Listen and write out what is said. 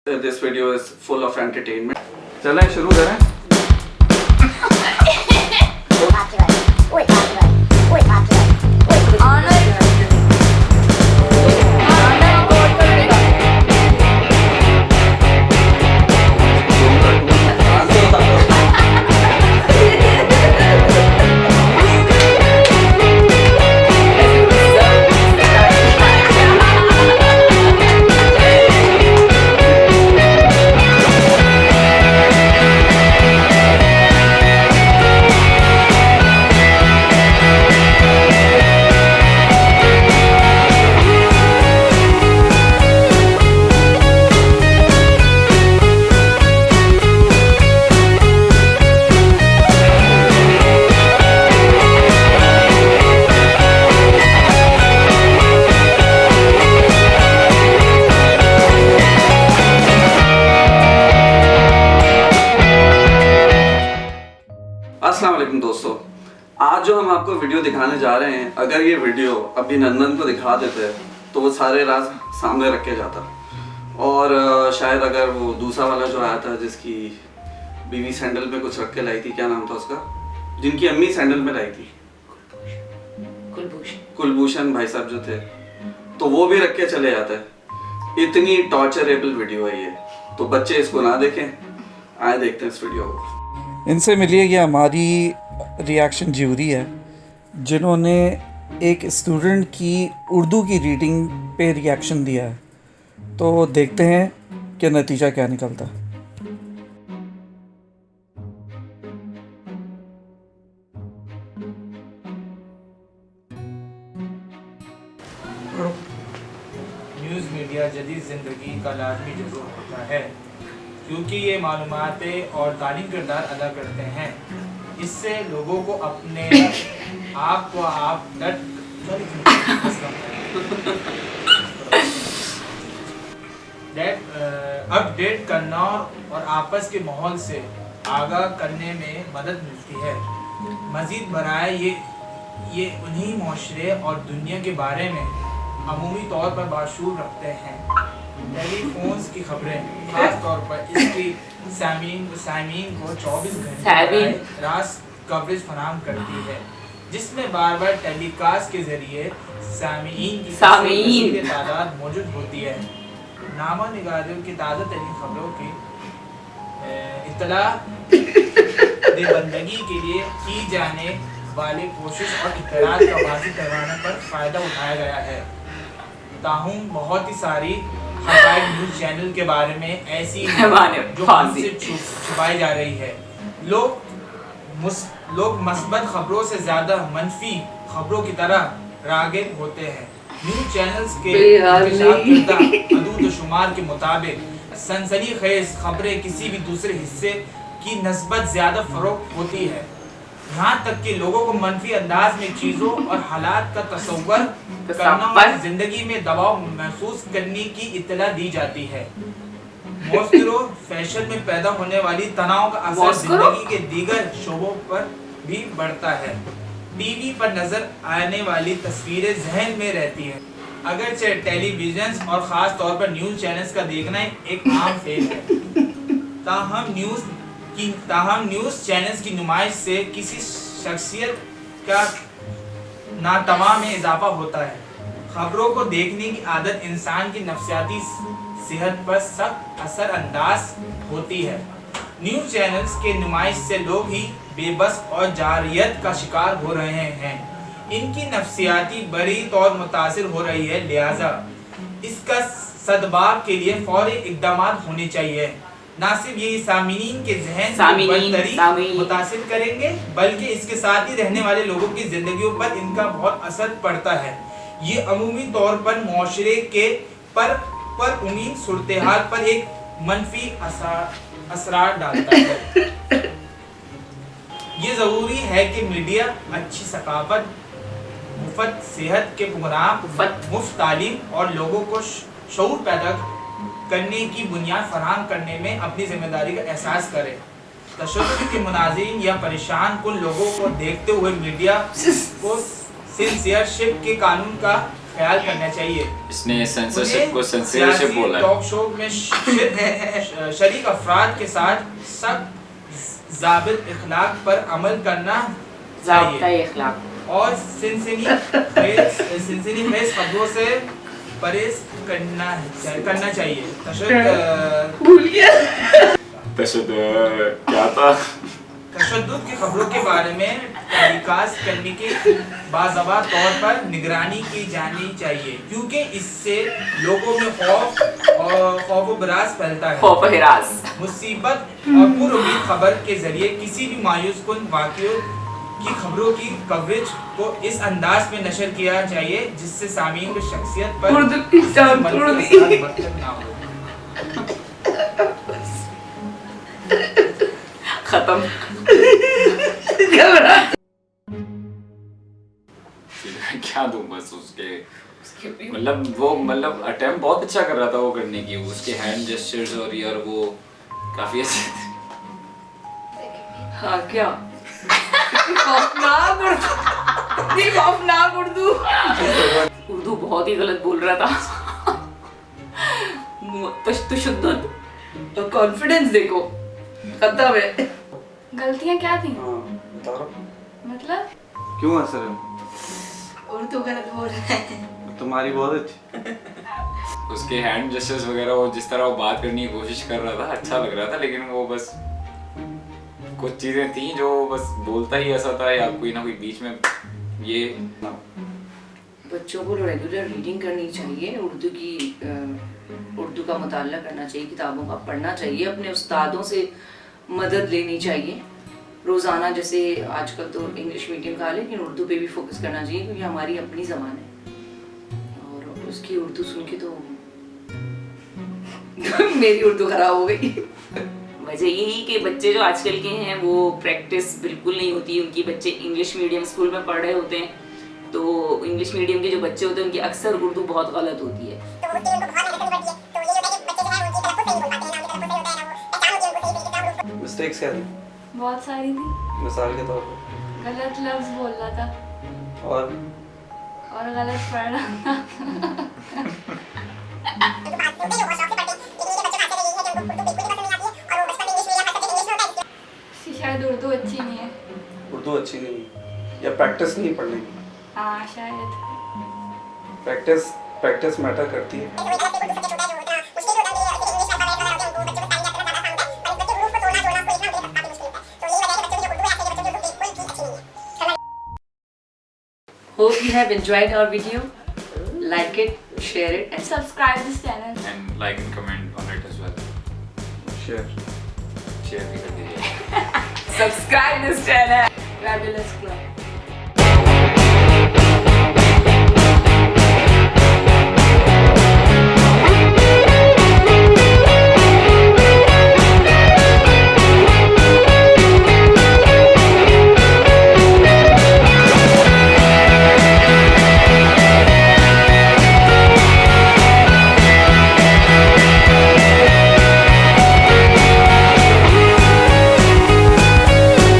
This video is full of entertainment. चलें शुरू करें. अस्सलाम वालेकुम दोस्तों, आज जो हम आपको वीडियो दिखाने जा रहे हैं, अगर ये वीडियो अभिनंदन को दिखा देते तो वो सारे राज सामने रख के जाता और शायद अगर वो दूसरा वाला जो आया था जिसकी बीवी सैंडल में कुछ रख के लाई थी, क्या नाम था उसका, जिनकी अम्मी सैंडल में लाई थी, कुलभूषण भाई साहब जो थे, तो वो भी रख के चले जाते. इतनी टॉर्चरेबल वीडियो है ये, तो बच्चे इसको ना देखें. आए देखते हैं इस वीडियो को. इनसे मिलिए, ये हमारी रिएक्शन ज्यूरी है जिन्होंने एक स्टूडेंट की उर्दू की रीडिंग पे रिएक्शन दिया है. तो देखते हैं कि नतीजा क्या निकलता. न्यूज़ मीडिया जदीद ज़िंदगी का लाजमी जुज़ू होता है क्योंकि ये मालूमातें और तालीम किरदार अदा करते हैं. इससे लोगों को अपने आप को अपडेट करना और आपस के माहौल से आगाह करने में मदद मिलती है. मज़ीद बराए ये उन्हीं माशरे और दुनिया के बारे में अमूमी तौर पर बाशूर रखते हैं. टेलीफोन्स की खबरें खास तौर पर इसकी सामीन को 24 घंटे रात कवरेज फराहम करती है, जिसमें बार बार टेलीकास्ट के जरिए सामीन की तादाद मौजूद होती है. नामा निगारों की ताज़ा तरीन खबरों की इत्तला देबंदगी के लिए की जाने वाली कोशिश और इत्तलात का वाज़ेह पैमाने पर फ़ायदा उठाया गया है. ताहुम बहुत ही सारी न्यूज़ चैनल के बारे में ऐसी जो हमसे छुपाई जा रही है. लोग मस्बत खबरों से ज़्यादा मनफी खबरों की तरह रागिब होते हैं. न्यूज़ चैनल्स के अदूद शुमार के मुताबिक सनसनीखेज खबरें किसी भी दूसरे हिस्से की नस्बत ज़्यादा फ़रोख्त होती है. यहाँ तक कि लोगों को मनफी अंदाज में चीज़ों और हालात का तस्वर करना और जिंदगी में दबाव महसूस करने की इत्तला दी जाती है. मौसरो फैशन में पैदा होने वाली तनाव का असर जिंदगी के दीगर शोबों पर भी बढ़ता है. टीवी पर नजर आने वाली तस्वीरें जहन में रहती हैं. अगरचे टेलीविजन और ख़ास तौर पर न्यूज़ चैनल्स का देखना एक आम फेल है. ताहम न्यूज़ चैनल्स की नुमाइश से किसी शख्सियत का नातवा में इजाफा होता है. खबरों को देखने की आदत इंसान की नफ्सियाती सेहत पर सख्त असर अंदाज होती है. न्यूज़ चैनल्स के नुमाइश से लोग ही बेबस और जारियत का शिकार हो रहे हैं. इनकी नफ्सियाती बड़ी तौर मुतासिर हो रही है. लिहाजा इसका सदबाव के लिए फौरी इक़दाम होने चाहिए. ना सिर्फ ये सामीन के जहन मुतासिर करेंगे बल्कि इसके साथ ही रहने वाले लोगों की जिंदगियों पर इनका बहुत असर पड़ता है. ये अमूमी तौर पर मुआशरे के पर उम्मीद सूरत-ए-हाल पर एक मनफी असरार डालता है. ये ज़रूरी है कि मीडिया अच्छी सकाफत, मुफ्त सेहत के प्रोग्राम, मुफ्त तालीम और लोगों को शऊर पैदा करने की बुनियाद फराहम करने में अपनी जिम्मेदारी का एहसास करे. तशद्दुद के मुनाज़िरीन या परेशान कुन लोगों को देखते हुए मीडिया को सिंसियरशिप के कानून का ख्याल करना चाहिए। इसने सेंसरशिप को सेंसरशिप बोला है। टॉक शो में शरीक अफराद के साथ सख्त ज़ाबित इखलाक पर अमल करना चाहिए और सिनसिनी खेज खबरों से परहेज करना चाहिए। क्या था? तशद्दुद की खबरों के बारे में तहकीकात करने के बाज़ाबा तौर पर निगरानी की जानी चाहिए, क्योंकि इससे लोगों में खौफ व बरास फैलता है। मुसीबत और पुरुमीद खबर के जरिए किसी भी मायूस कुन वाक़ियों की खबरों की कवरेज को इस अंदाज में नशर किया चाहिए जिससे सामीन की शख्सियत पर मंफी असर ना हो। खत्म। क्या दूं बस उसके मतलब अटेम्प्ट बहुत अच्छा कर रहा था वो करने की, उसके हैंड जेस्चर्स और वो काफी अच्छे थे। हाँ क्या खौफनाक उर्दू बहुत ही गलत बोल रहा था। तशद्दुद और कॉन्फिडेंस देखो खत्म है। गलतियाँ क्या थी? बता रहा मतलब क्यों हंस रहे हो? उर्दू गलत बोल रहे हैं। तुम्हारी बहुत अच्छी। उसके हैंड जेस्चर्स वगैरह वो जिस तरह वो बात करने की कोशिश कर रहा था अच्छा लग रहा था, लेकिन वो बस कुछ चीजें थी जो बस बोलता ही ऐसा था या कोई ना कोई बीच में ये। बच्चों को रेगुलर रीडिंग करनी चाहिए, उर्दू का मुताल्ला करना चाहिए, किताबों का पढ़ना चाहिए, अपने उस्तादों से मदद लेनी चाहिए रोज़ाना। जैसे आजकल तो इंग्लिश मीडियम का, लेकिन उर्दू पे भी फोकस करना चाहिए क्योंकि हमारी अपनी ज़बान है और उसकी उर्दू सुन के तो मेरी उर्दू ख़राब हो गई। वजह यही कि बच्चे जो आजकल के हैं वो प्रैक्टिस बिल्कुल नहीं होती उनकी। बच्चे इंग्लिश मीडियम स्कूल में पढ़ रहे होते हैं, तो इंग्लिश मीडियम के जो बच्चे होते हैं उनकी अक्सर उर्दू बहुत गलत होती है। मिस्टेक्स क्या थी? बहुत सारी थी। मिसाल के तौर पर गलत लफ्ज बोल रहा था और गलत पढ़ रहा था। शायद उर्दू अच्छी नहीं है। उर्दू अच्छी नहीं है या प्रैक्टिस नहीं पढ़ने की? हाँ शायद। प्रैक्टिस मैटर करती है। Hope you have enjoyed our video. Like it, share it, and Subscribe this channel. and like and comment on it as well. Share share भी कर दीजिए। subscribe this channel. Grab your